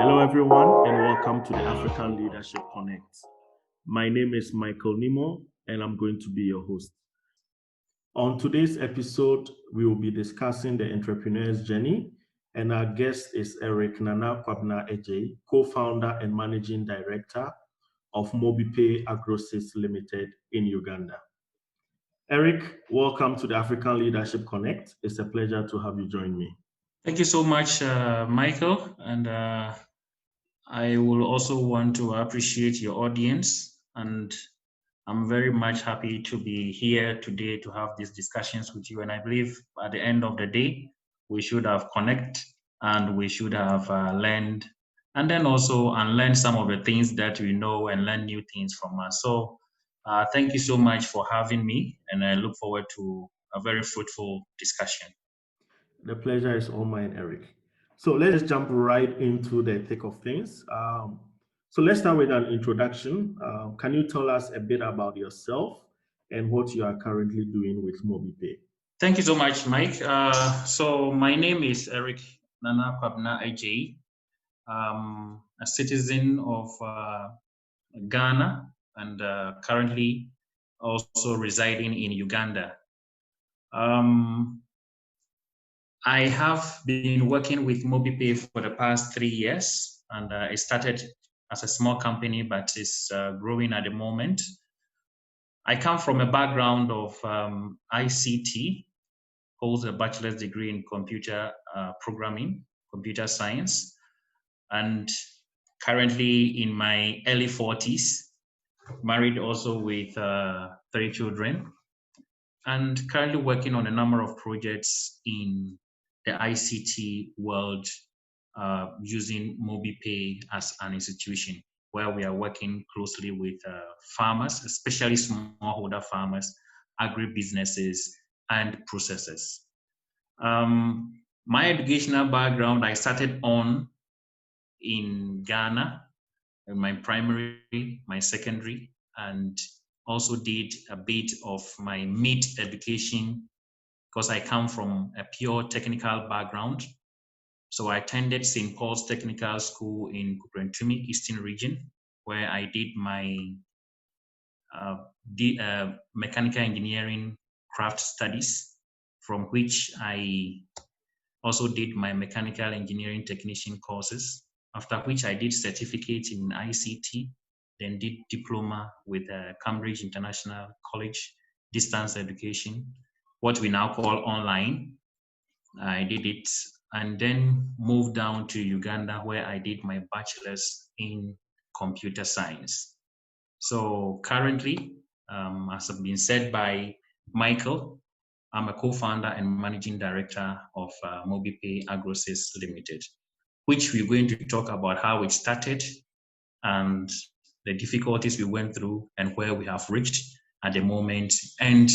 Hello, everyone, and welcome to the African Leadership Konnect. My name is Michael Nimoh, and I'm going to be your host. On today's episode, we will be discussing the entrepreneur's journey, and our guest is Eric Nana Kwabena Agyei, co-founder and managing director of MobiPay Agrosys Limited in Uganda. Eric, welcome to the African Leadership Konnect. It's a pleasure to have you join me. Thank you so much, Michael. And I will also want to appreciate your audience. And I'm very much happy to be here today to have these discussions with you. And I believe at the end of the day, we should have connect and we should have learned and then also unlearn some of the things that we know and learn new things from us. So thank you so much for having me. And I look forward to a very fruitful discussion. The pleasure is all mine, Eric. So let's jump right into the thick of things. So let's start with an introduction. Can you tell us a bit about yourself and what you are currently doing with MobiPay? Thank you so much, Mike. So my name is Eric Nana Kwabena Agyei. A citizen of Ghana and currently also residing in Uganda. I have been working with MobiPay for the past 3 years, and it started as a small company, but it's growing at the moment. I come from a background of ICT, holds a bachelor's degree in computer programming, computer science, and currently in my early 40s, married also with 3 children, and currently working on a number of projects in the ICT world using MobiPay as an institution, where we are working closely with farmers, especially smallholder farmers, agribusinesses, and processors. My educational background, I started on in Ghana, in my primary, my secondary, and also did a bit of my mid education because I come from a pure technical background. So I attended St. Paul's Technical School in Kuprentumi, Eastern Region, where I did my mechanical engineering craft studies, from which I also did my mechanical engineering technician courses, after which I did certificate in ICT, then did diploma with Cambridge International College, distance education, what we now call online. I did it and then moved down to Uganda, where I did my bachelor's in computer science. So currently, as has been said by Michael, I'm a co-founder and managing director of MobiPay Agrosys Limited, which we're going to talk about how it started and the difficulties we went through and where we have reached at the moment and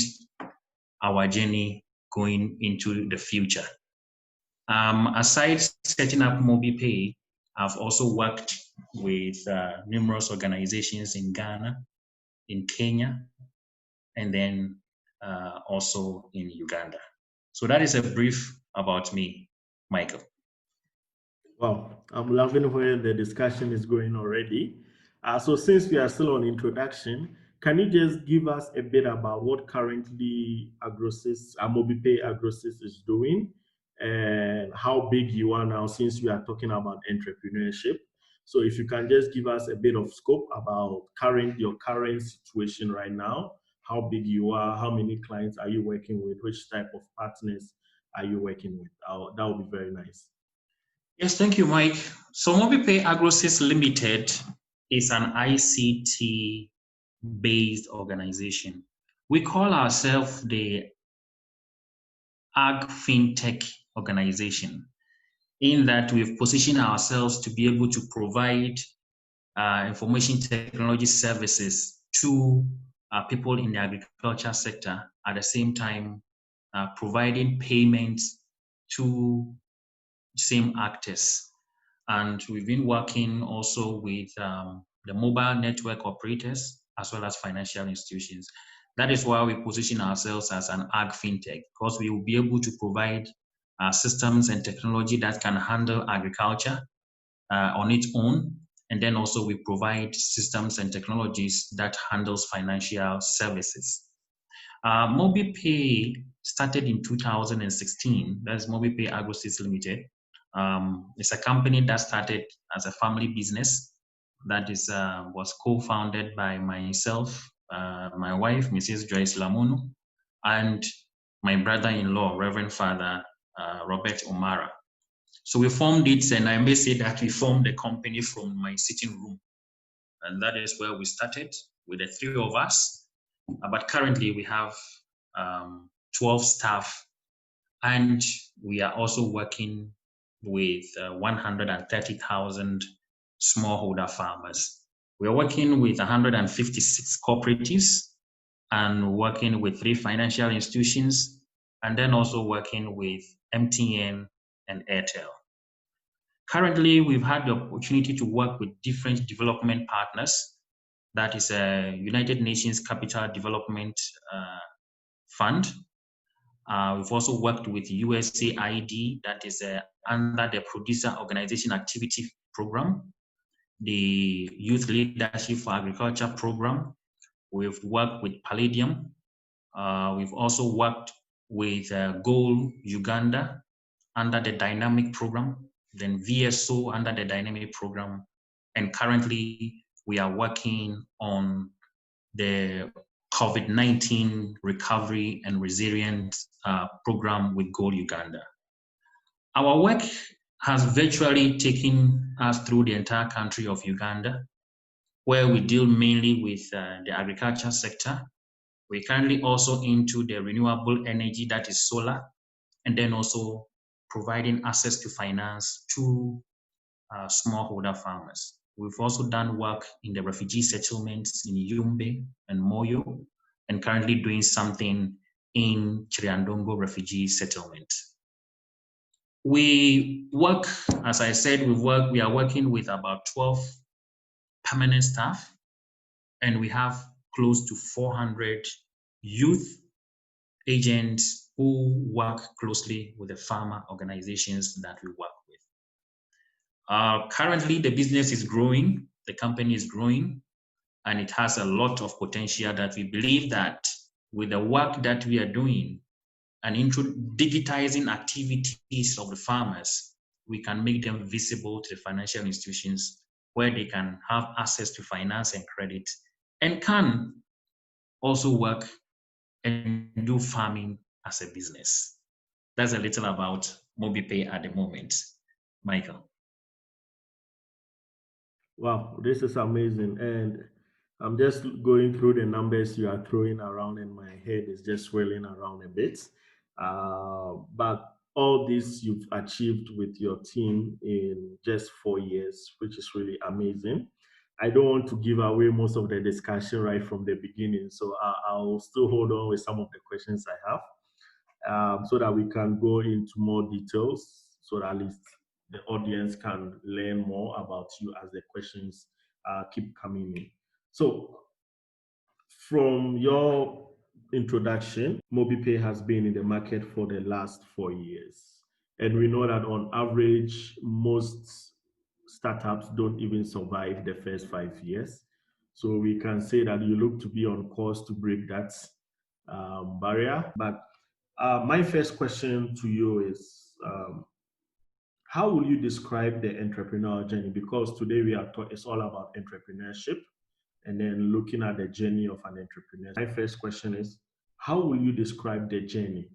our journey going into the future. Aside setting up MobiPay, I've also worked with numerous organizations in Ghana, in Kenya, and then also in Uganda. So that is a brief about me, Michael. Wow, I'm loving where the discussion is going already. So since we are still on introduction, can you just give us a bit about what currently Agrosys, MobiPay Agrosys is doing and how big you are now since we are talking about entrepreneurship? So if you can just give us a bit of scope about your current situation right now, how big you are, how many clients are you working with, which type of partners are you working with? That would be very nice. Yes, thank you, Mike. So MobiPay Agrosys Limited is an ICT-based organization. We call ourselves the Ag FinTech organization, in that we've positioned ourselves to be able to provide information technology services to people in the agriculture sector, at the same time providing payments to same actors. And we've been working also with the mobile network operators as well as financial institutions. That is why we position ourselves as an ag fintech, because we will be able to provide systems and technology that can handle agriculture, on its own. And then also we provide systems and technologies that handles financial services. MobiPay started in 2016. That's MobiPay Agrosys Limited. It's a company that started as a family business that was co-founded by myself, my wife, Mrs. Joyce Lamono, and my brother-in-law, Reverend Father Robert Omara. So we formed it, and I may say that we formed the company from my sitting room. And that is where we started with the three of us. But currently we have 12 staff, and we are also working with 130,000 smallholder farmers. We are working with 156 cooperatives and working with 3 financial institutions, and then also working with MTN and Airtel. Currently, we've had the opportunity to work with different development partners. That is a United Nations Capital Development Fund. We've also worked with USAID, that is under the Producer Organization Activity Program, the Youth Leadership for Agriculture Program. We've worked with Palladium. We've also worked with Goal Uganda under the Dynamic Program, then VSO under the Dynamic Program. And currently, we are working on the COVID-19 Recovery and Resilience Program with Goal Uganda. Our work has virtually taken us through the entire country of Uganda, where we deal mainly with the agriculture sector. We're currently also into the renewable energy, that is solar, and then also providing access to finance to smallholder farmers. We've also done work in the refugee settlements in Yumbe and Moyo, and currently doing something in Chiriandongo refugee settlement. We work, as I said, we are working with about 12 permanent staff, and we have close to 400 youth agents who work closely with the farmer organizations that we work with. Currently, the business is growing, the company is growing, and it has a lot of potential that we believe that with the work that we are doing and digitizing activities of the farmers, we can make them visible to the financial institutions where they can have access to finance and credit, and can also work and do farming as a business. That's a little about MobiPay at the moment. Michael. Wow, this is amazing. And I'm just going through the numbers you are throwing around, and my head is just swirling around a bit. But all this you've achieved with your team in just 4 years, which is really amazing. I don't want to give away most of the discussion right from the beginning, so I'll still hold on with some of the questions I have, so that we can go into more details, so that at least the audience can learn more about you as the questions keep coming in. So, from your introduction, MobiPay has been in the market for the last 4 years. And we know that on average, most startups don't even survive the first 5 years. So we can say that you look to be on course to break that barrier. But my first question to you is, how will you describe the entrepreneurial journey? Because today it's all about entrepreneurship, and then looking at the journey of an entrepreneur. My first question is, how will you describe the journey,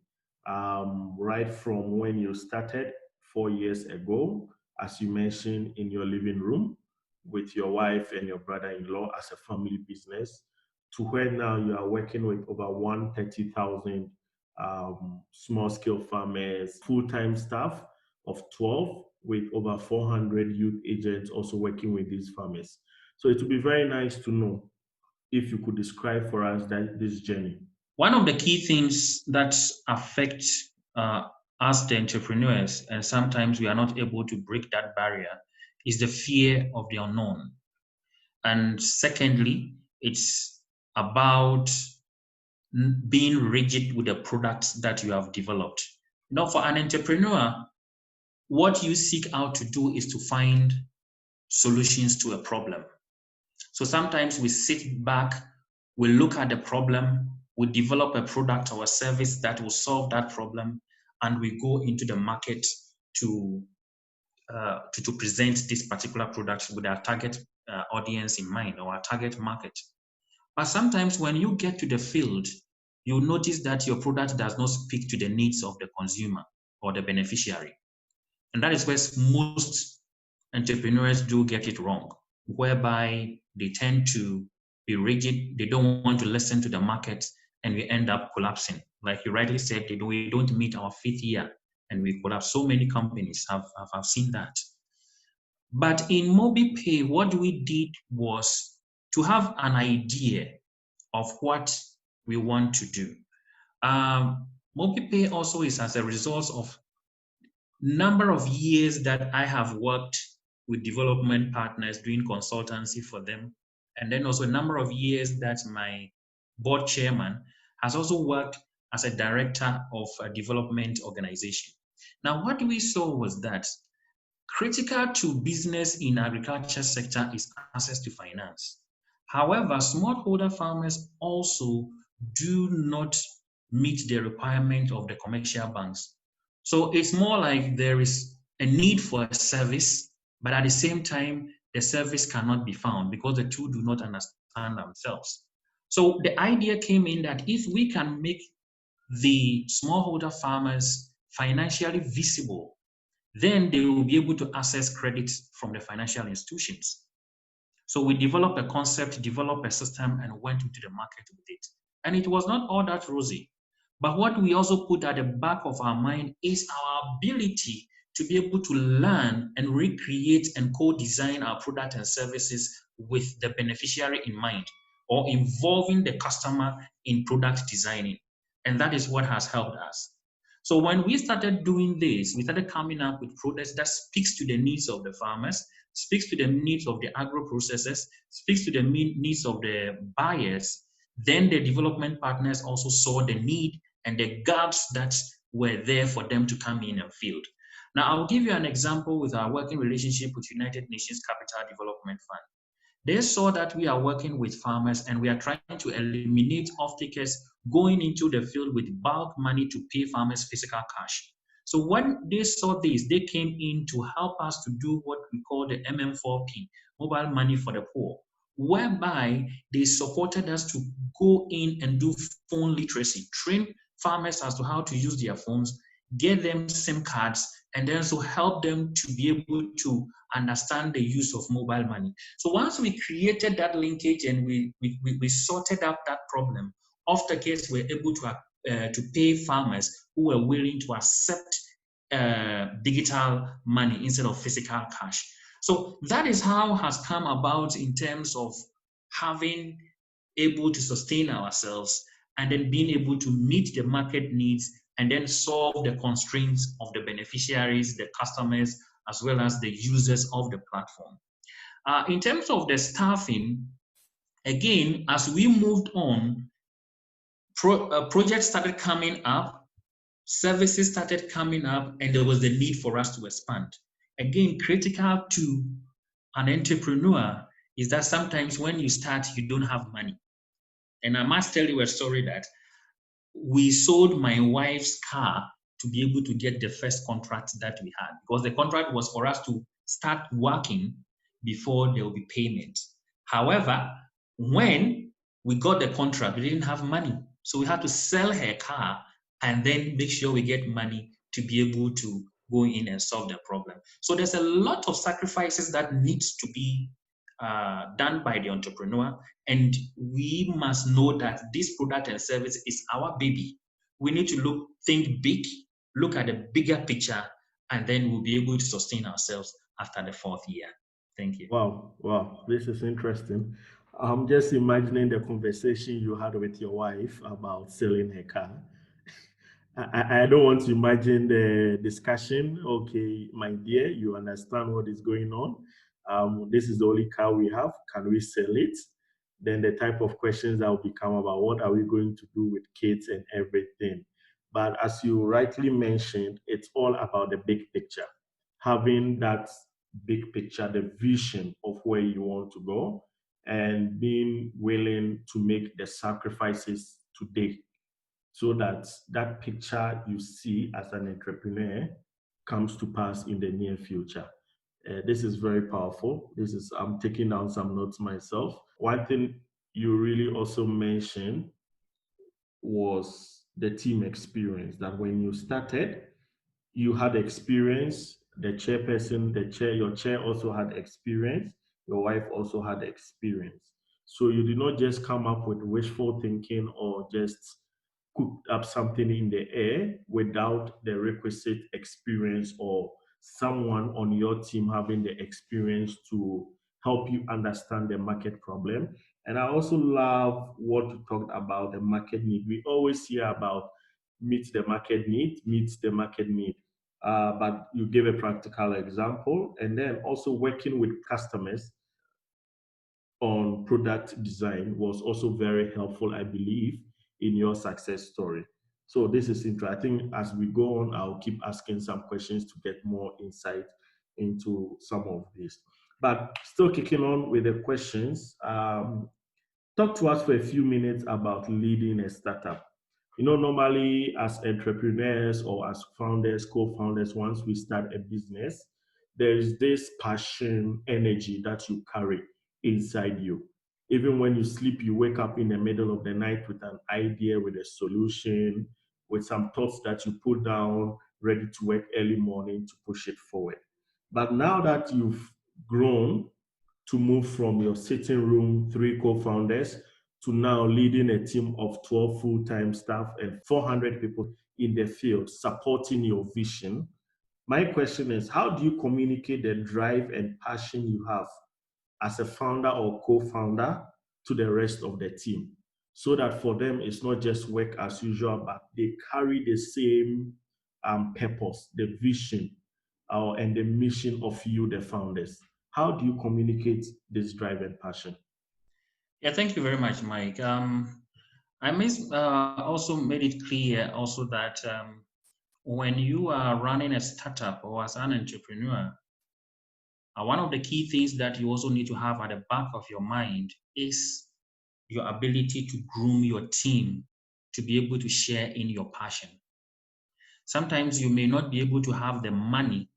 right from when you started 4 years ago, as you mentioned, in your living room with your wife and your brother-in-law as a family business, to where now you are working with over 130,000 small-scale farmers, full-time staff of 12, with over 400 youth agents also working with these farmers. So it would be very nice to know if you could describe for us this journey. One of the key things that affect us, the entrepreneurs, and sometimes we are not able to break that barrier, is the fear of the unknown. And secondly, it's about being rigid with the products that you have developed. Now, for an entrepreneur, what you seek out to do is to find solutions to a problem. So sometimes we sit back, we look at the problem, we develop a product or a service that will solve that problem, and we go into the market to present this particular product with our target audience in mind, or our target market. But sometimes when you get to the field, you'll notice that your product does not speak to the needs of the consumer or the beneficiary. And that is where most entrepreneurs do get it wrong, whereby they tend to be rigid, they don't want to listen to the market, and we end up collapsing. Like you rightly said, we don't meet our 5th year and we collapse. So many companies have seen that. But in MobiPay, what we did was to have an idea of what we want to do. MobiPay also is as a result of number of years that I have worked with development partners doing consultancy for them, and then also a number of years that my board chairman has also worked as a director of a development organization. Now, what we saw was that critical to business in agriculture sector is access to finance. However, smallholder farmers also do not meet the requirement of the commercial banks. So it's more like there is a need for a service, but at the same time, the service cannot be found because the two do not understand themselves. So the idea came in that if we can make the smallholder farmers financially visible, then they will be able to access credit from the financial institutions. So we developed a concept, developed a system, and went into the market with it. And it was not all that rosy. But what we also put at the back of our mind is our ability to be able to learn and recreate and co-design our product and services with the beneficiary in mind, or involving the customer in product designing. And that is what has helped us. So when we started doing this, we started coming up with products that speaks to the needs of the farmers, speaks to the needs of the agro processors, speaks to the needs of the buyers. Then the development partners also saw the need and the gaps that were there for them to come in and fill. Now, I'll give you an example with our working relationship with United Nations Capital Development Fund. They saw that we are working with farmers and we are trying to eliminate off-takers going into the field with bulk money to pay farmers physical cash. So when they saw this, they came in to help us to do what we call the MM4P, mobile money for the poor, whereby they supported us to go in and do phone literacy, train farmers as to how to use their phones, get them SIM cards, and then also help them to be able to understand the use of mobile money. So once we created that linkage and we sorted out that problem, off-takers were able to pay farmers who were willing to accept digital money instead of physical cash. So that is how has come about in terms of having able to sustain ourselves and then being able to meet the market needs and then solve the constraints of the beneficiaries, the customers, as well as the users of the platform. In terms of the staffing, again, as we moved on, projects started coming up, services started coming up, and there was the need for us to expand. Again, critical to an entrepreneur is that sometimes when you start, you don't have money. And I must tell you a story that we sold my wife's car to be able to get the first contract that we had, because the contract was for us to start working before there will be payment. However, when we got the contract, we didn't have money. So we had to sell her car and then make sure we get money to be able to go in and solve the problem. So there's a lot of sacrifices that needs to be done by the entrepreneur, and we must know that this product and service is our baby. We need to think big, look at the bigger picture, and then we'll be able to sustain ourselves after the 4th year. Thank you. Wow, this is interesting. I'm just imagining the conversation you had with your wife about selling her car. I don't want to imagine the discussion. Okay, my dear, you understand what is going on. This is the only car we have. Can we sell it? Then the type of questions that will become about what are we going to do with kids and everything. But as you rightly mentioned, it's all about the big picture. Having that big picture, the vision of where you want to go, and being willing to make the sacrifices today so that that picture you see as an entrepreneur comes to pass in the near future. This is very powerful. I'm taking down some notes myself. One thing you really also mentioned was the team experience, that when you started, you had experience, the chairperson, your chair also had experience, your wife also had experience. So you did not just come up with wishful thinking or just cooked up something in the air without the requisite experience or someone on your team having the experience to help you understand the market problem. And I also love what you talked about, the market need. We always hear about meet the market need. But you gave a practical example, and then also working with customers on product design was also very helpful, I believe, in your success story. So this is interesting. I think as we go on, I'll keep asking some questions to get more insight into some of this. But still kicking on with the questions, talk to us for a few minutes about leading a startup. Normally as entrepreneurs or as founders, co-founders, once we start a business, there is this passion, energy that you carry inside you. Even when you sleep, you wake up in the middle of the night with an idea, with a solution, with some thoughts that you put down, ready to work early morning to push it forward. But now that you've grown to move from your sitting room, 3 co-founders, to now leading a team of 12 full-time staff and 400 people in the field supporting your vision. My question is, how do you communicate the drive and passion you have as a founder or co-founder to the rest of the team, so that for them it's not just work as usual, but they carry the same purpose, the vision, and the mission of you, the founders? How do you communicate this drive and passion? Yeah, thank you very much, Mike. I also made it clear also that when you are running a startup or as an entrepreneur, one of the key things that you also need to have at the back of your mind is your ability to groom your team to be able to share in your passion. Sometimes you may not be able to have the money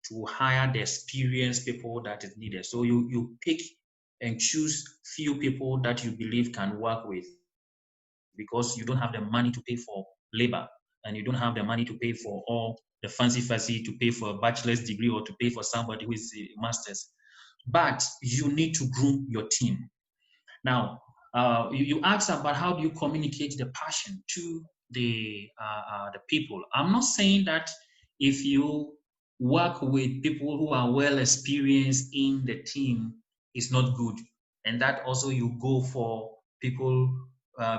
to hire the experienced people that is needed. So you pick and choose few people that you believe can work with because you don't have the money to pay for labor and you don't have the money to pay for all the fancy to pay for a bachelor's degree or to pay for somebody who is a master's. But you need to groom your team. Now, you asked about how do you communicate the passion to the people. I'm not saying that if you work with people who are well experienced in the team, it's not good, and that also you go for people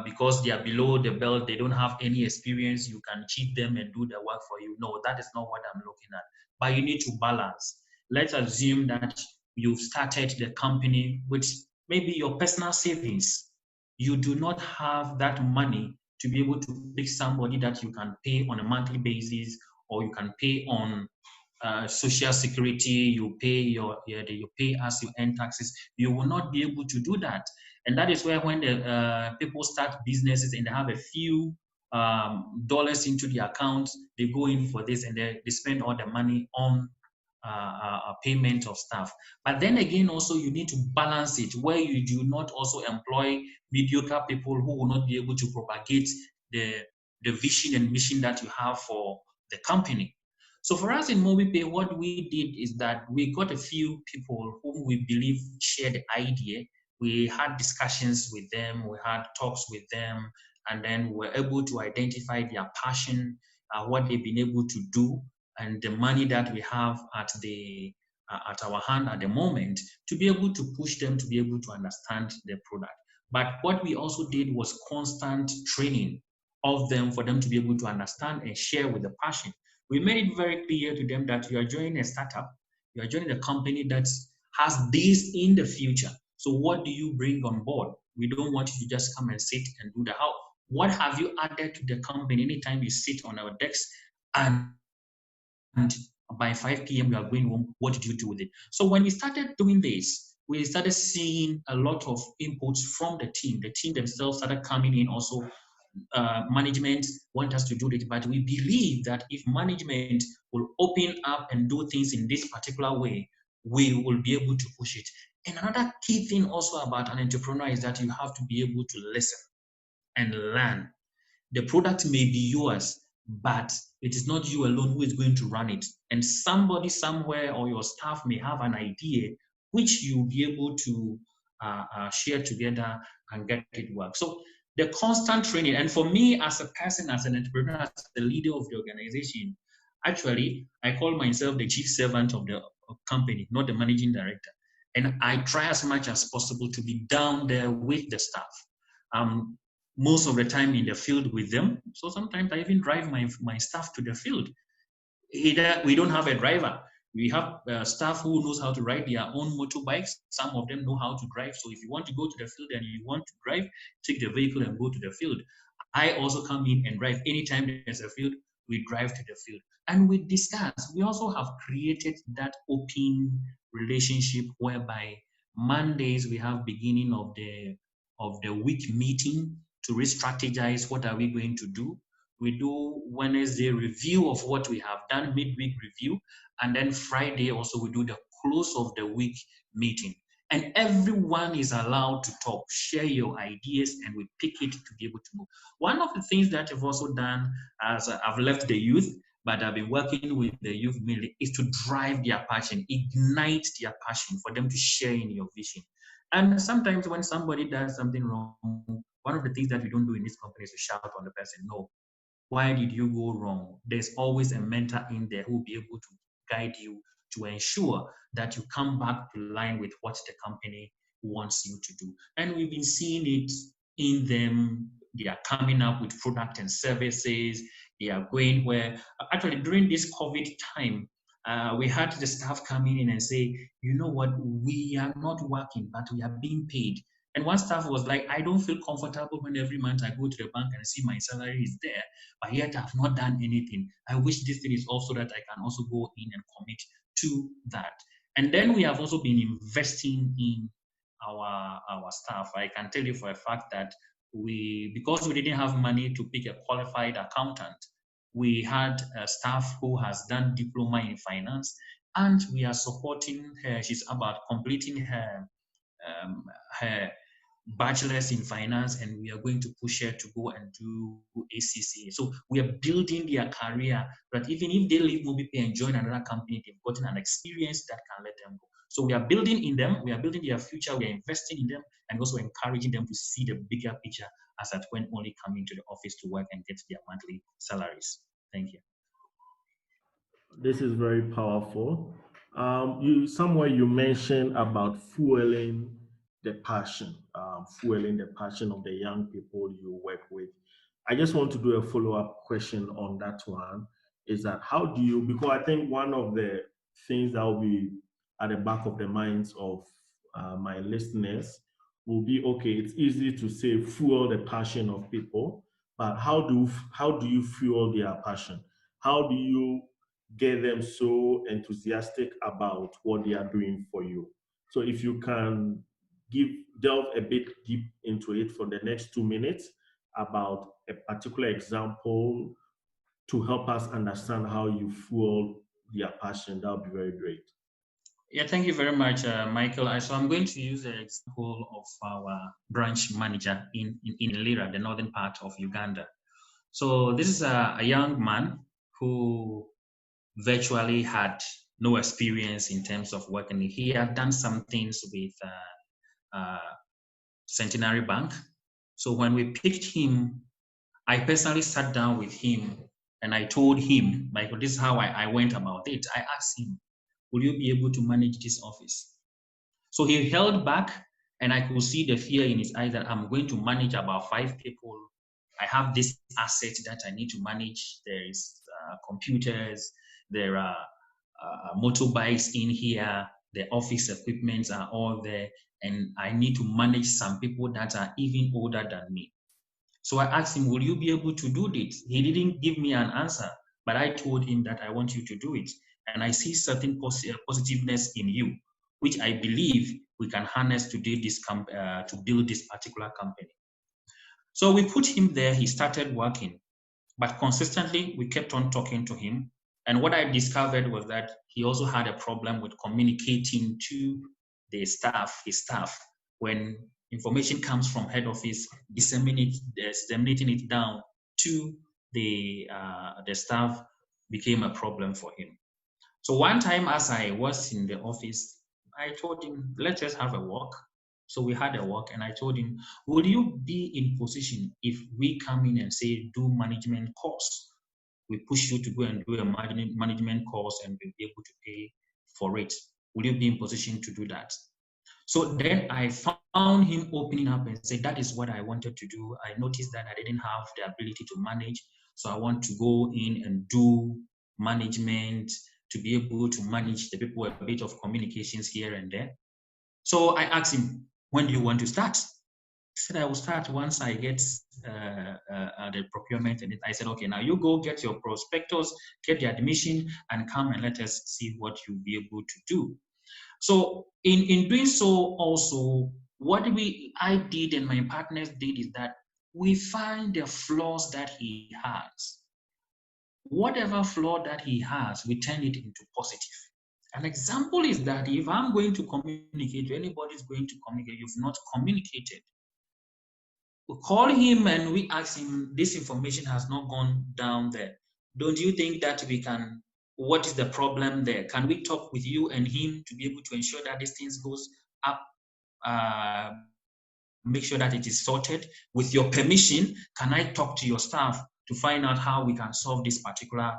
because they are below the belt, they don't have any experience, you can cheat them and do the work for you. No, that is not what I'm looking at. But you need to balance. Let's assume that you've started the company with maybe your personal savings. You do not have that money to be able to pick somebody that you can pay on a monthly basis, or you can pay on social security, you pay as you earn taxes. You will not be able to do that. And that is where when the people start businesses and they have a few dollars into the account, they go in for this and they spend all the money on payment of staff. But then again, also you need to balance it where you do not also employ mediocre people who will not be able to propagate the vision and mission that you have for the company. So for us in MobiPay, what we did is that we got a few people whom we believe share the idea. We had discussions with them, we had talks with them, and then we were able to identify their passion, what they've been able to do, and the money that we have at our hand at the moment to be able to push them to be able to understand the product. But what we also did was constant training of them for them to be able to understand and share with the passion. We made it very clear to them that you are joining a startup, you are joining a company that has this in the future. So what do you bring on board? We don't want you to just come and sit and do the how. What have you added to the company anytime you sit on our decks and By 5 p.m. we are going home. What did you do with it? So when we started doing this, we started seeing a lot of inputs from the team. The team themselves started coming in also. Management want us to do it, but we believe that if management will open up and do things in this particular way, we will be able to push it. And another key thing also about an entrepreneur is that you have to be able to listen and learn. The product may be yours, but it is not you alone who is going to run it. And somebody somewhere or your staff may have an idea which you'll be able to share together and get it work. So the constant training, and for me as a person, as an entrepreneur, as the leader of the organization, actually, I call myself the chief servant of the company, not the managing director. And I try as much as possible to be down there with the staff. Most of the time in the field with them. So sometimes I even drive my staff to the field. Either we don't have a driver. We have staff who knows how to ride their own motorbikes. Some of them know how to drive. So if you want to go to the field and you want to drive, take the vehicle and go to the field. I also come in and drive. Anytime there's a field, we drive to the field. And we discuss. We also have created that open relationship whereby Mondays we have beginning of the week meeting to re-strategize what are we going to do. We do Wednesday review of what we have done, midweek review, and then Friday also we do the close of the week meeting. And everyone is allowed to talk, share your ideas, and we pick it to be able to move. One of the things that I've also done as I've left the youth, but I've been working with the youth mainly, is to drive their passion, ignite their passion for them to share in your vision. And sometimes when somebody does something wrong, one of the things that we don't do in this company is to shout on the person. No. Why did you go wrong? There's always a mentor in there who will be able to guide you to ensure that you come back to line with what the company wants you to do. And we've been seeing it in them. They are coming up with product and services. They are going where, actually during this COVID time, we had the staff coming in and say, you know what, we are not working, but we are being paid. And one staff was like, I don't feel comfortable when every month I go to the bank and see my salary is there, but yet I've not done anything. I wish this thing is also that I can also go in and commit to that. And then we have also been investing in our staff. I can tell you for a fact that because we didn't have money to pick a qualified accountant, we had a staff who has done diploma in finance, and we are supporting her. She's about completing her bachelor's in finance, and we are going to push her to go and do ACCA. So we are building their career, but even if they leave MobiPay and join another company, they've gotten an experience that can let them go. So we are building in them, we are building their future, we are investing in them, and also encouraging them to see the bigger picture as at when only coming to the office to work and get their monthly salaries. Thank you. This is very powerful. You mentioned about fueling the passion of the young people you work with. I just want to do a follow-up question on that one. Is that how do you? Because I think one of the things that will be at the back of the minds of my listeners will be, okay, it's easy to say fuel the passion of people, but how do you fuel their passion? How do you get them so enthusiastic about what they are doing for you? So if you can delve a bit deep into it for the next 2 minutes about a particular example to help us understand how you fuel their passion, that would be very great. Yeah, thank you very much, Michael. So I'm going to use the example of our branch manager in Lira, the northern part of Uganda. So this is a young man who virtually had no experience in terms of working. He had done some things with Centenary Bank. So when we picked him, I personally sat down with him and I told him, Michael, this is how I went about it. I asked him, will you be able to manage this office? So he held back, and I could see the fear in his eyes that I'm going to manage about 5 people. I have this asset that I need to manage. There is computers, there are motorbikes in here, the office equipments are all there, and I need to manage some people that are even older than me. So I asked him, will you be able to do this? He didn't give me an answer, but I told him that I want you to do it. and I see certain positiveness in you, which I believe we can harness to do this to build this particular company. So we put him there. He started working, but consistently we kept on talking to him. And what I discovered was that he also had a problem with communicating to the staff, his staff, when information comes from head office, disseminating it down to the staff became a problem for him. So one time, as I was in the office, I told him, let's just have a walk. So we had a walk, and I told him, will you be in position if we come in and say, do management course? We push you to go and do a management course and we'll be able to pay for it. Will you be in position to do that? So then I found him opening up and said, that is what I wanted to do. I noticed that I didn't have the ability to manage. So I want to go in and do management to be able to manage the people, a bit of communications here and there. So I asked him, when do you want to start? He said, I will start once I get the procurement. And I said, okay, now you go get your prospectus, get the admission, and come and let us see what you'll be able to do. So in doing so also, what I did and my partners did is that we find the flaws that he has. Whatever flaw that he has, we turn it into positive. An example is that if I'm going to communicate, anybody's going to communicate, you've not communicated. We call him and we ask him, this information has not gone down there. Don't you think that we can, what is the problem there? Can we talk with you and him to be able to ensure that these things goes up, make sure that it is sorted? With your permission, can I talk to your staff to find out how we can solve this particular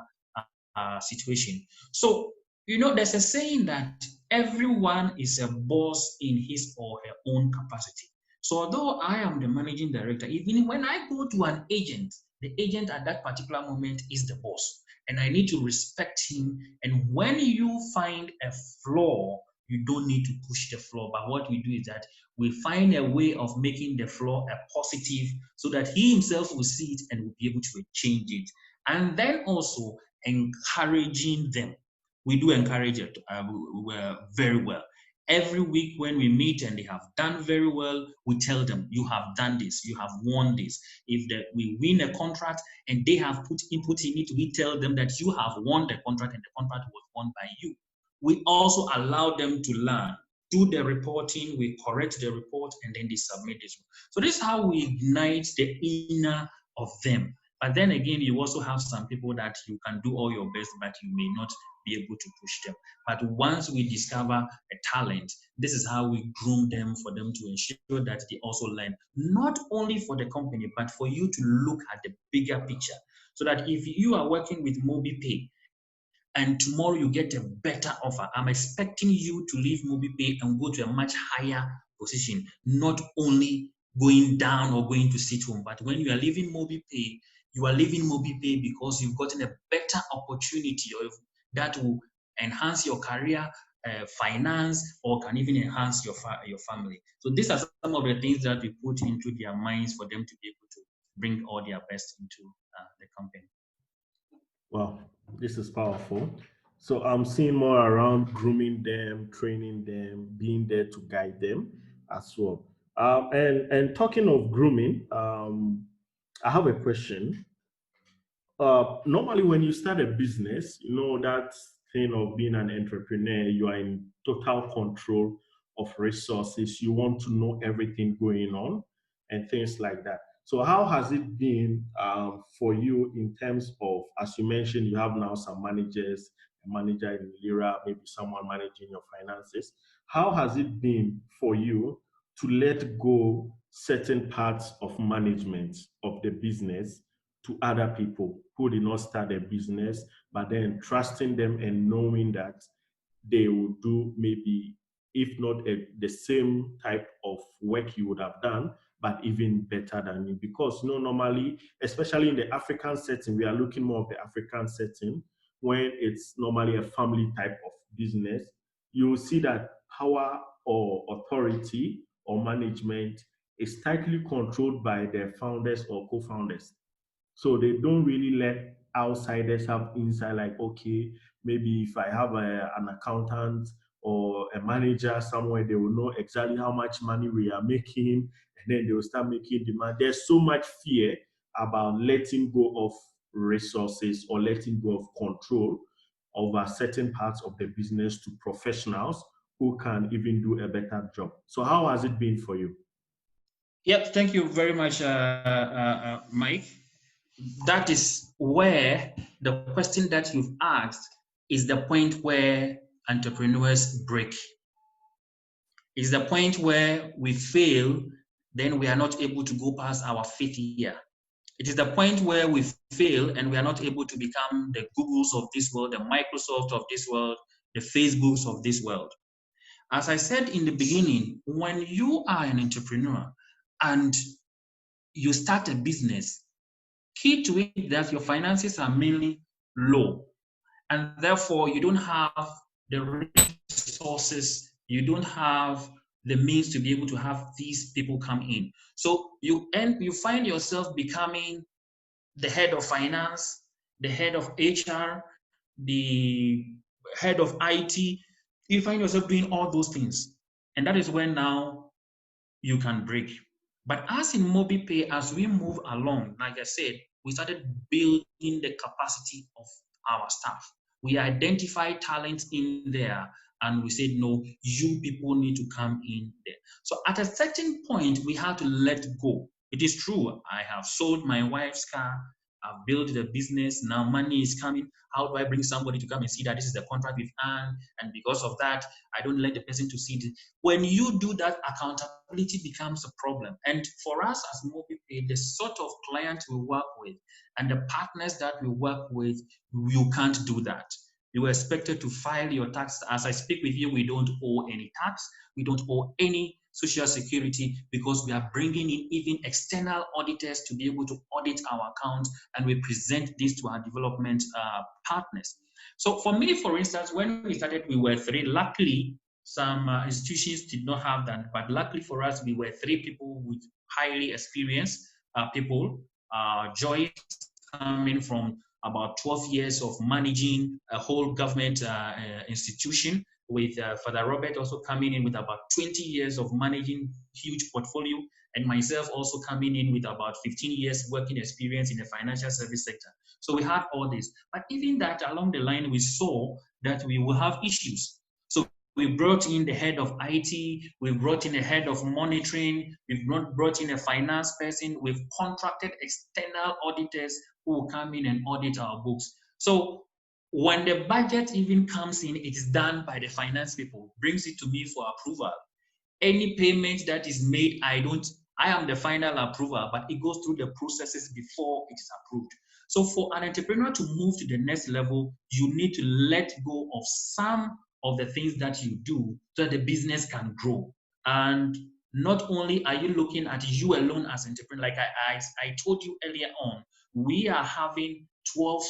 situation? So, there's a saying that everyone is a boss in his or her own capacity. So although I am the managing director, even when I go to an agent, the agent at that particular moment is the boss, and I need to respect him. And when you find a flaw, you don't need to push the flaw. But what we do is that we find a way of making the flaw a positive so that he himself will see it and will be able to change it. And then also encouraging them. We do encourage it very well. Every week when we meet and they have done very well, we tell them, you have done this, you have won this. If we win a contract and they have put input in it, we tell them that you have won the contract and the contract was won by you. We also allow them to learn, do the reporting, we correct the report, and then they submit this. So this is how we ignite the inner of them. But then again, you also have some people that you can do all your best, but you may not be able to push them. But once we discover a talent, this is how we groom them for them to ensure that they also learn, not only for the company, but for you to look at the bigger picture. So that if you are working with MobiPay and tomorrow you get a better offer, I'm expecting you to leave MobiPay and go to a much higher position, not only going down or going to sit home. But when you are leaving MobiPay, you are leaving MobiPay because you've gotten a better opportunity that will enhance your career, finance, or can even enhance your family. So these are some of the things that we put into their minds for them to be able to bring all their best into the company. Wow, this is powerful. So I'm seeing more around grooming them, training them, being there to guide them as well. And talking of grooming, I have a question. Normally when you start a business, that thing of being an entrepreneur, you are in total control of resources. You want to know everything going on and things like that. So how has it been for you in terms of, as you mentioned, you have now some managers, a manager in Lira, maybe someone managing your finances. How has it been for you to let go certain parts of management of the business to other people who did not start a business, but then trusting them and knowing that they will do maybe, if not the same type of work you would have done, but even better than you? Because normally, especially in the African setting, we are looking more of the African setting when it's normally a family type of business. You will see that power or authority or management is tightly controlled by the founders or co-founders. So they don't really let outsiders have insight like, okay, maybe if I have an accountant or a manager somewhere, they will know exactly how much money we are making, and then they will start making demand. There's so much fear about letting go of resources or letting go of control over certain parts of the business to professionals who can even do a better job. So how has it been for you? Yep, thank you very much, Mike. That is where the question that you've asked is the point where entrepreneurs break. Is the point where we fail, then we are not able to go past our fifth year. It is the point where we fail and we are not able to become the Googles of this world, the Microsoft of this world, the Facebooks of this world. As I said in the beginning, when you are an entrepreneur and you start a business, key to it that your finances are mainly low, and therefore you don't have the resources, you don't have the means to be able to have these people come in. So you find yourself becoming the head of finance, the head of HR, the head of IT. You find yourself doing all those things. And that is when now you can break. But as in MobiPay, as we move along, like I said, we started building the capacity of our staff. We identified talent in there and we said, no, you people need to come in there. So at a certain point, we had to let go. It is true, I have sold my wife's car, I've built the business, now money is coming. How do I bring somebody to come and see that this is the contract we've earned? And because of that, I don't let the person to see it. When you do that, accountability becomes a problem. And for us as MobiPay, the sort of client we work with and the partners that we work with, you can't do that. You are expected to file your tax. As I speak with you, we don't owe any tax. We don't owe any social security because we are bringing in even external auditors to be able to audit our accounts, and we present this to our development partners. So for me, for instance, when we started, we were three. Luckily, some institutions did not have that, but luckily for us, we were three people with highly experienced people. Joyce coming from about 12 years of managing a whole government institution, with Father Robert also coming in with about 20 years of managing huge portfolio, and myself also coming in with about 15 years working experience in the financial service sector. So we had all this. But even that, along the line, we saw that we will have issues. So we brought in the head of IT, we brought in the head of monitoring, we've brought in a finance person, we've contracted external auditors who will come in and audit our books. So when the budget even comes in, it is done by the finance people, brings it to me for approval. Any payment that is made, I am the final approver, but it goes through the processes before it is approved. So for an entrepreneur to move to the next level, you need to let go of some of the things that you do so that the business can grow. And not only are you looking at you alone as an entrepreneur, like I told you earlier on, we are having 12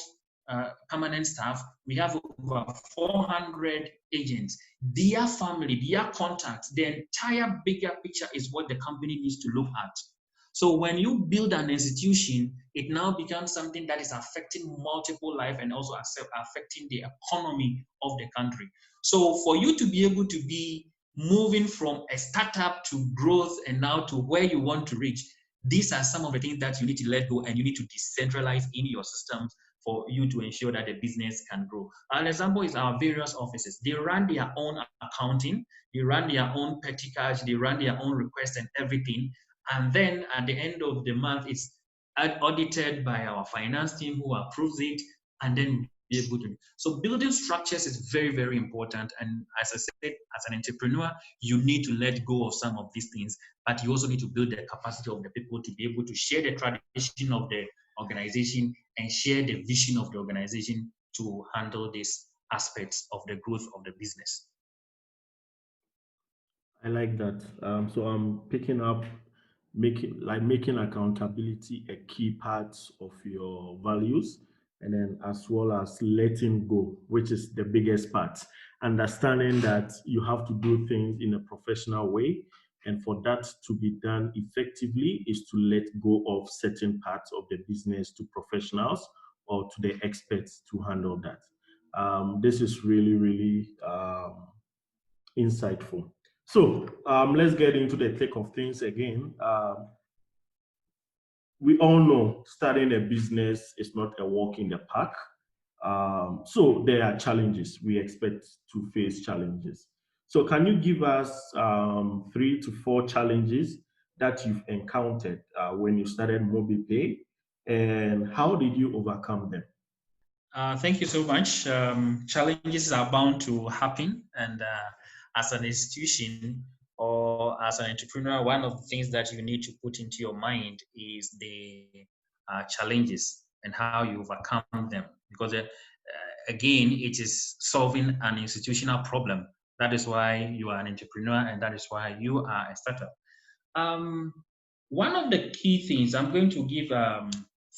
permanent staff. We have over 400 agents. Their family, their contacts, the entire bigger picture is what the company needs to look at. So when you build an institution, it now becomes something that is affecting multiple lives and also affecting the economy of the country. So for you to be able to be moving from a startup to growth and now to where you want to reach, these are some of the things that you need to let go and you need to decentralize in your systems for you to ensure that the business can grow. An example is our various offices. They run their own accounting, they run their own petty cash, they run their own requests and everything. And then at the end of the month, it's audited by our finance team who approves it, and then be able to. So building structures is very, very important. And as I said, as an entrepreneur, you need to let go of some of these things, but you also need to build the capacity of the people to be able to share the tradition of the organization and share the vision of the organization to handle these aspects of the growth of the business. I like that. So I'm picking up making accountability a key part of your values, and then as well as letting go, which is the biggest part. Understanding that you have to do things in a professional way, and for that to be done effectively is to let go of certain parts of the business to professionals or to the experts to handle that. This is really, really insightful. So let's get into the thick of things again. We all know starting a business is not a walk in the park. So there are challenges. We expect to face challenges. So can you give us 3 to 4 challenges that you've encountered when you started MobiPay, and how did you overcome them? Thank you so much. Challenges are bound to happen, and as an institution or as an entrepreneur, one of the things that you need to put into your mind is the challenges and how you overcome them. Because again, it is solving an institutional problem. That is why you are an entrepreneur, and that is why you are a startup. Um, One of the key things, I'm going to give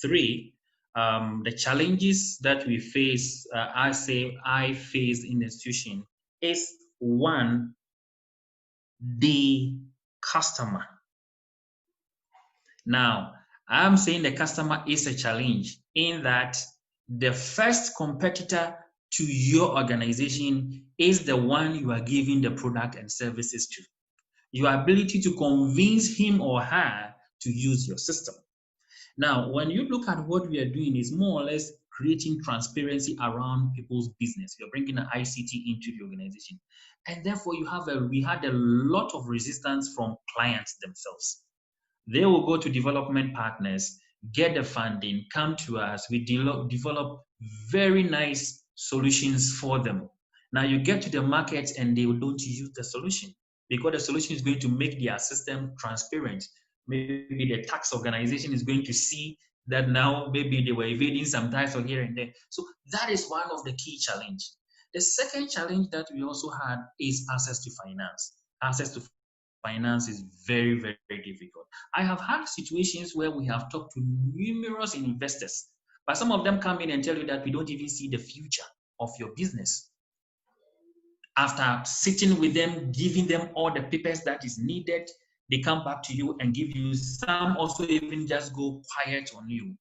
three. The challenges that we face, I face in the institution, is one, the customer. Now, I'm saying the customer is a challenge in that the first competitor to your organization is the one you are giving the product and services to. Your ability to convince him or her to use your system. Now, when you look at what we are doing is more or less creating transparency around people's business. You're bringing an ICT into the organization. And therefore, we had a lot of resistance from clients themselves. They will go to development partners, get the funding, come to us. We develop very nice solutions for them. Now you get to the market and they don't use the solution because the solution is going to make their system transparent. Maybe the tax organization is going to see that now maybe they were evading some tax or here and there. So that is one of the key challenge. The second challenge that we also had is access to finance. Access to finance is very, very difficult. I have had situations where we have talked to numerous investors, but some of them come in and tell you that we don't even see the future of your business. After sitting with them, giving them all the papers that is needed, they come back to you and give you some, also even just go quiet on you.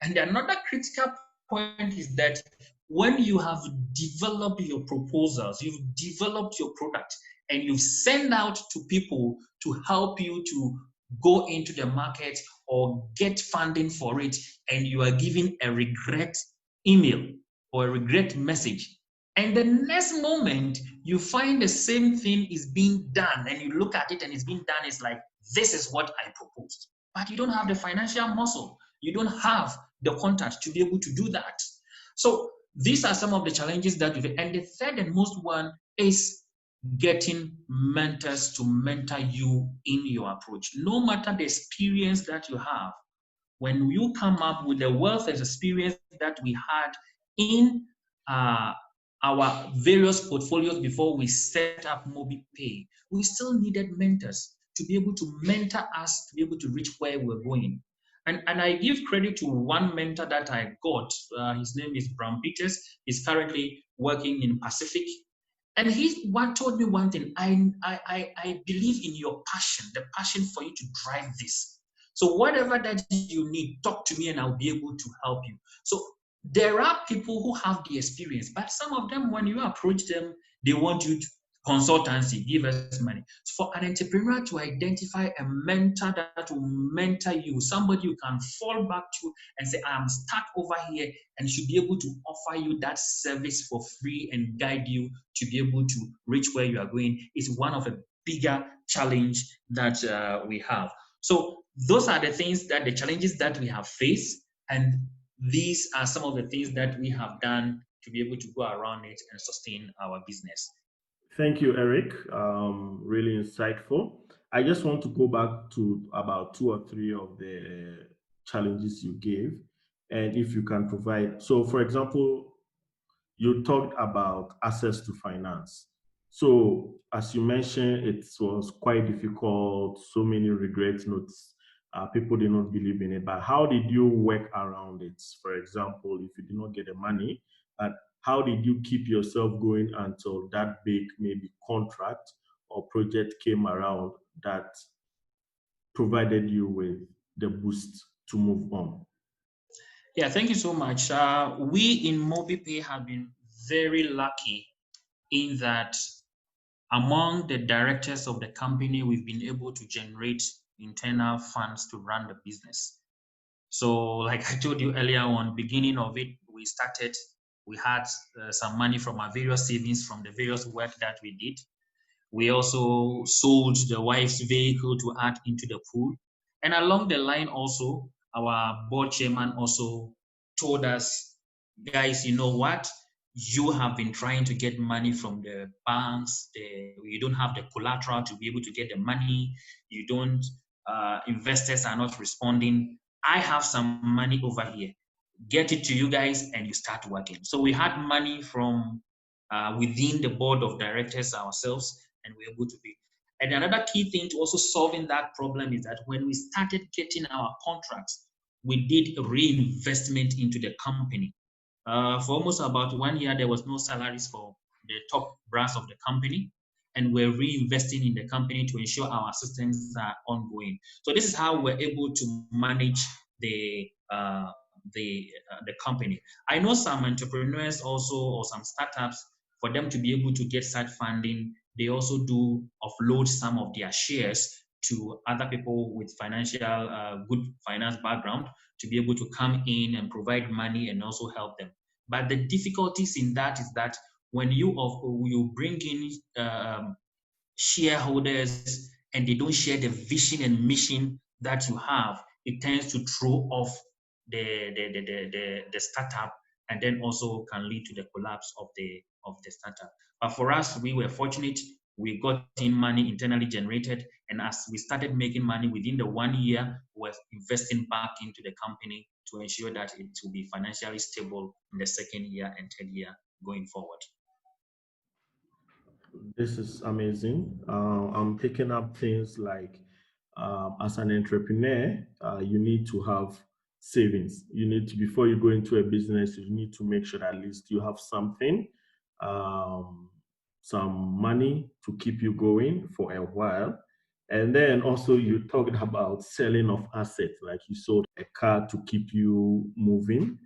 And another critical point is that when you have developed your proposals, you've developed your product, and you send out to people to help you to go into the market or get funding for it, and you are giving a regret email or a regret message. And the next moment, you find the same thing is being done, and you look at it and it's being done, it's like, this is what I proposed. But you don't have the financial muscle. You don't have the contact to be able to do that. So these are some of the challenges that we've. And the third and most one is getting mentors to mentor you in your approach. No matter the experience that you have, when you come up with the wealth of experience that we had in uh, our various portfolios before we set up MobiPay, we still needed mentors to be able to mentor us to be able to reach where we're going. And I give credit to one mentor that I got. His name is Bram Peters. He's currently working in Pacific. And he told me one thing. I believe in your passion, the passion for you to drive this. So whatever that you need, talk to me and I'll be able to help you. So there are people who have the experience, but some of them, when you approach them, they want you to consultancy, give us money. So for an entrepreneur to identify a mentor that will mentor you, somebody you can fall back to and say, I'm stuck over here, and should be able to offer you that service for free and guide you to be able to reach where you are going, is one of the bigger challenge that we have. So those are the things that the challenges that we have faced, and these are some of the things that we have done to be able to go around it and sustain our business. Thank you, Eric. Really insightful. I just want to go back to about 2 or 3 of the challenges you gave, and if you can provide. So, for example, you talked about access to finance. So, as you mentioned, it was quite difficult, so many regret notes. People did not believe in it. But how did you work around it? For example, if you did not get the money, how did you keep yourself going until that big maybe contract or project came around that provided you with the boost to move on? Yeah, thank you so much. We in MobiPay have been very lucky in that among the directors of the company, we've been able to generate internal funds to run the business. So like I told you earlier on, beginning of it, we had some money from our various savings from the various work that we did. We also sold the wife's vehicle to add into the pool. And along the line also, our board chairman also told us, guys, you know what? You have been trying to get money from the banks. You don't have the collateral to be able to get the money. You don't, investors are not responding. I have some money over here. Get it to you guys and you start working. So we had money from within the board of directors ourselves, and we're able to pay. And another key thing to also solving that problem is that when we started getting our contracts, we did a reinvestment into the company. For almost about 1 year, there was no salaries for the top brass of the company, and we're reinvesting in the company to ensure our systems are ongoing. So this is how we're able to manage the company. I know some entrepreneurs also, or some startups, for them to be able to get such funding, they also do offload some of their shares to other people with good finance background to be able to come in and provide money and also help them. But the difficulties in that is that when you bring in shareholders and they don't share the vision and mission that you have, it tends to throw off the startup, and then also can lead to the collapse of the startup. But for us, we were fortunate. We got in money internally generated, and as we started making money within the 1 year, we're investing back into the company to ensure that it will be financially stable in the second year and third year going forward. This is amazing. I'm picking up things like as an entrepreneur, you need to have savings. You need to, before you go into a business, you need to make sure that at least you have something, um, some money to keep you going for a while. And then also you talked about selling of assets, like you sold a car to keep you moving.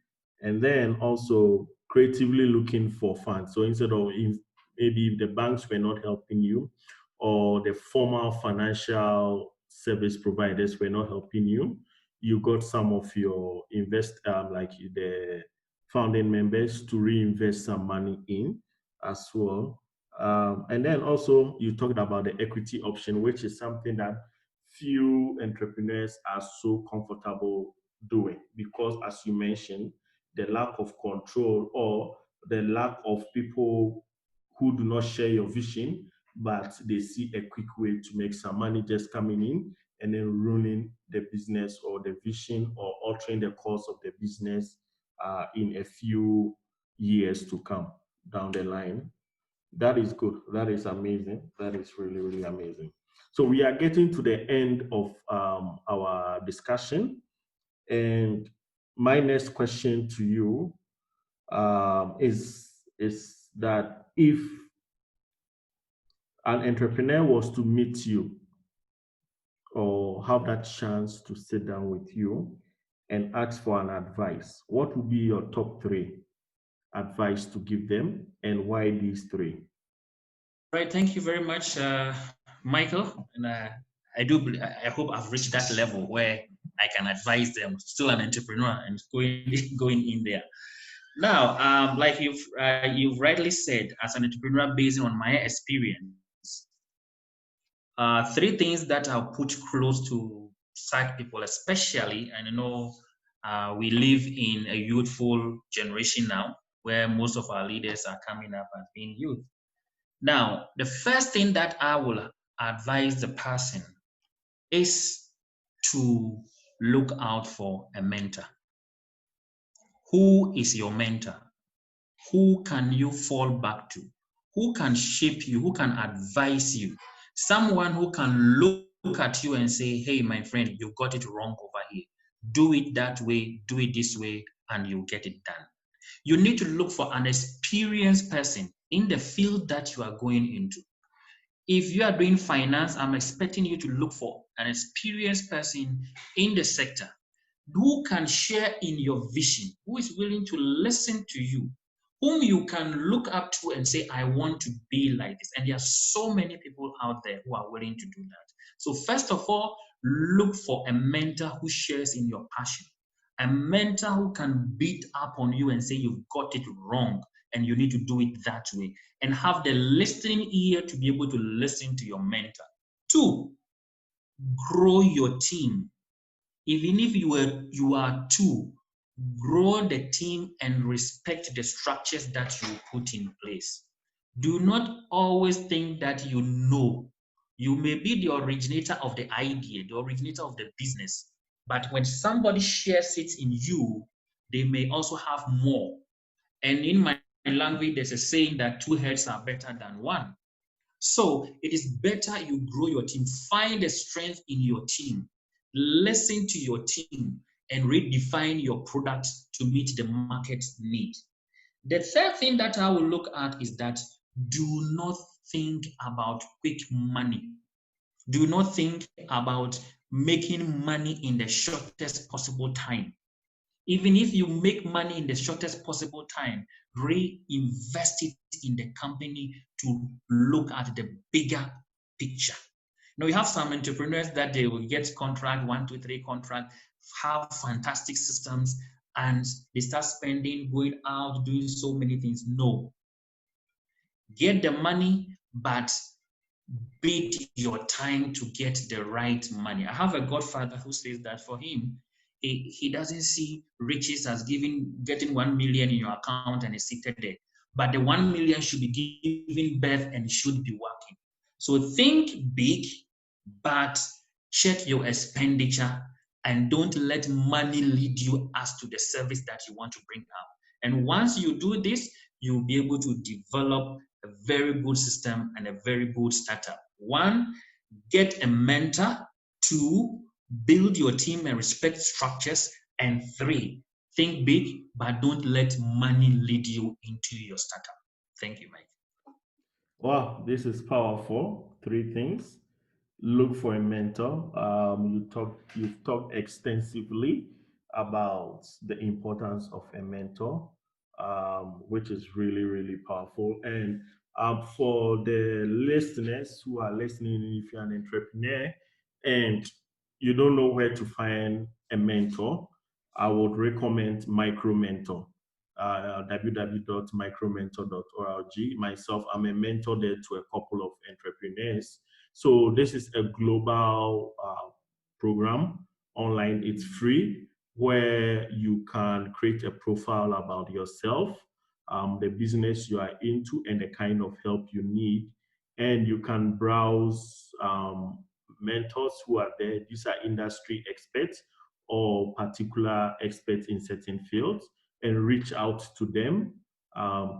And then also creatively looking for funds. So instead of maybe if the banks were not helping you, or the formal financial service providers were not helping you, you got some of your like the founding members to reinvest some money in as well. And then also you talked about the equity option, which is something that few entrepreneurs are so comfortable doing because, as you mentioned, the lack of control or the lack of people who do not share your vision, but they see a quick way to make some money just coming in and then ruining the business or the vision or altering the course of the business in a few years to come down the line. That is good. That is amazing. That is really, really amazing. So we are getting to the end of our discussion. And my next question to you is that if an entrepreneur was to meet you or have that chance to sit down with you and ask for an advice, what would be your top 3 advice to give them and why these 3? Right. Thank you very much, Michael. And I hope I've reached that level where I can advise them. Still an entrepreneur and going in there. Now, like you've rightly said, as an entrepreneur, based on my experience, 3 things that I'll put close to such people, especially, and we live in a youthful generation now, where most of our leaders are coming up as being youth. Now, the first thing that I will advise the person is to look out for a mentor. Who is your mentor? Who can you fall back to? Who can shape you? Who can advise you? Someone who can look at you and say, hey, my friend, you got it wrong over here. Do it that way, do it this way, and you'll get it done. You need to look for an experienced person in the field that you are going into. If you are doing finance, I'm expecting you to look for an experienced person in the sector who can share in your vision, who is willing to listen to you, whom you can look up to and say, I want to be like this. And there are so many people out there who are willing to do that. So first of all, look for a mentor who shares in your passion, a mentor who can beat up on you and say you've got it wrong and you need to do it that way, and have the listening ear to be able to listen to your mentor. Two, grow your team. Even if you are two, grow the team and respect the structures that you put in place. Do not always think that you know. You may be the originator of the idea, the originator of the business, but when somebody shares it in you, they may also have more. And in my language, there's a saying that two heads are better than one. So it is better you grow your team, find the strength in your team, listen to your team, and redefine your product to meet the market need. The third thing that I will look at is that do not think about quick money. Do not think about making money in the shortest possible time. Even if you make money in the shortest possible time, reinvest it in the company to look at the bigger picture. Now, you have some entrepreneurs that they will get contract, 1, 2, 3 contract, have fantastic systems, and they start spending, going out, doing so many things. No. Get the money, but bid your time to get the right money. I have a godfather who says that for him, he doesn't see riches as getting 1 million in your account and it's seated there. But the 1 million should be giving birth and should be working. So think big, but check your expenditure and don't let money lead you as to the service that you want to bring out. And once you do this, you'll be able to develop a very good system and a very good startup. One, get a mentor. Two, build your team and respect structures. And three, think big, but don't let money lead you into your startup. Thank you, Mike. Wow, this is powerful. Three things. Look for a mentor. You've talked extensively about the importance of a mentor, which is really, really powerful. And for the listeners who are listening, if you're an entrepreneur and you don't know where to find a mentor, I would recommend Micro Mentor, www.micromentor.org. Myself, I'm a mentor there to a couple of entrepreneurs. So this is a global program online. It's free, where you can create a profile about yourself, the business you are into, and the kind of help you need. And you can browse mentors who are there. These are industry experts or particular experts in certain fields, and reach out to them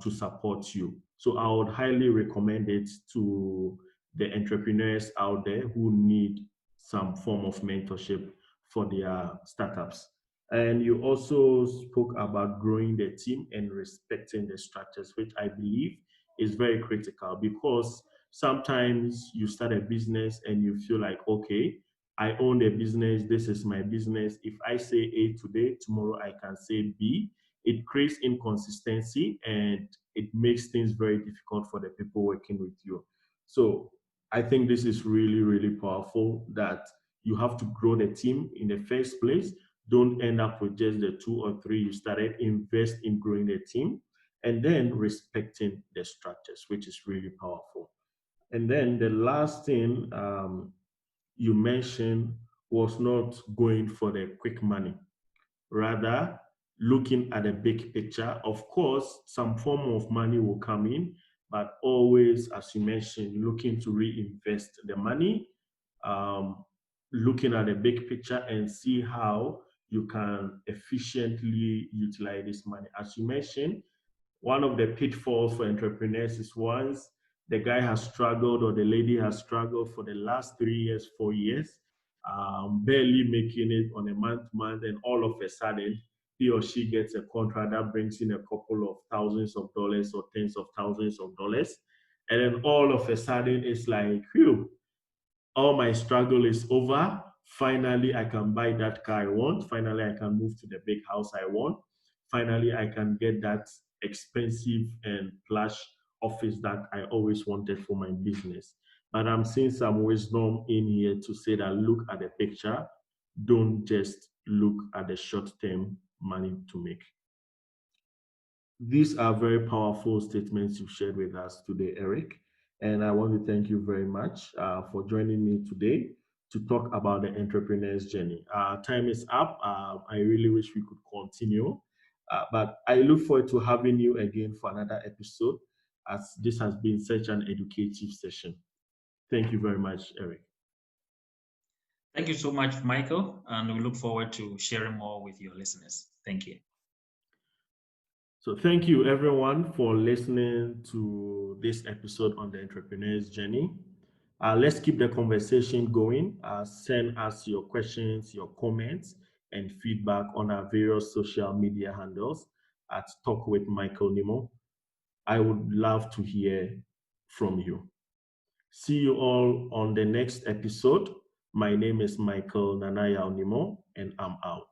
to support you. So I would highly recommend it to the entrepreneurs out there who need some form of mentorship for their startups. And you also spoke about growing the team and respecting the structures, which I believe is very critical, because sometimes you start a business and you feel like, okay, I own the business, this is my business. If I say A today, tomorrow I can say B. It creates inconsistency and it makes things very difficult for the people working with you. So I think this is really, really powerful, that you have to grow the team in the first place. Don't end up with just the 2 or 3 you started. Invest in growing the team and then respecting the structures, which is really powerful. And then the last thing you mentioned was not going for the quick money, rather looking at the big picture. Of course, some form of money will come in, but always, as you mentioned, looking to reinvest the money, um, looking at the big picture and see how you can efficiently utilize this money. As you mentioned, one of the pitfalls for entrepreneurs is, once the guy has struggled or the lady has struggled for the last 3 years, 4 years, barely making it on a month, and all of a sudden he or she gets a contract that brings in a couple of thousands of dollars or tens of thousands of dollars. And then all of a sudden it's like, phew, all my struggle is over. Finally, I can buy that car I want. Finally, I can move to the big house I want. Finally, I can get that expensive and plush office that I always wanted for my business. But I'm seeing some wisdom in here to say that look at the picture, don't just look at the short-term money to make. These are very powerful statements you've shared with us today, Eric. And I want to thank you very much for joining me today to talk about the entrepreneur's journey. Time is up. I really wish we could continue, but I look forward to having you again for another episode, as this has been such an educative session. Thank you very much, Eric. Thank you so much, Michael, and we look forward to sharing more with your listeners. Thank you. So thank you everyone for listening to this episode on the entrepreneur's journey. Let's keep the conversation going. Send us your questions, your comments, and feedback on our various social media handles at Talk with Michael Nimoh. I would love to hear from you. See you all on the next episode. My name is Michael Nana Nimoh, and I'm out.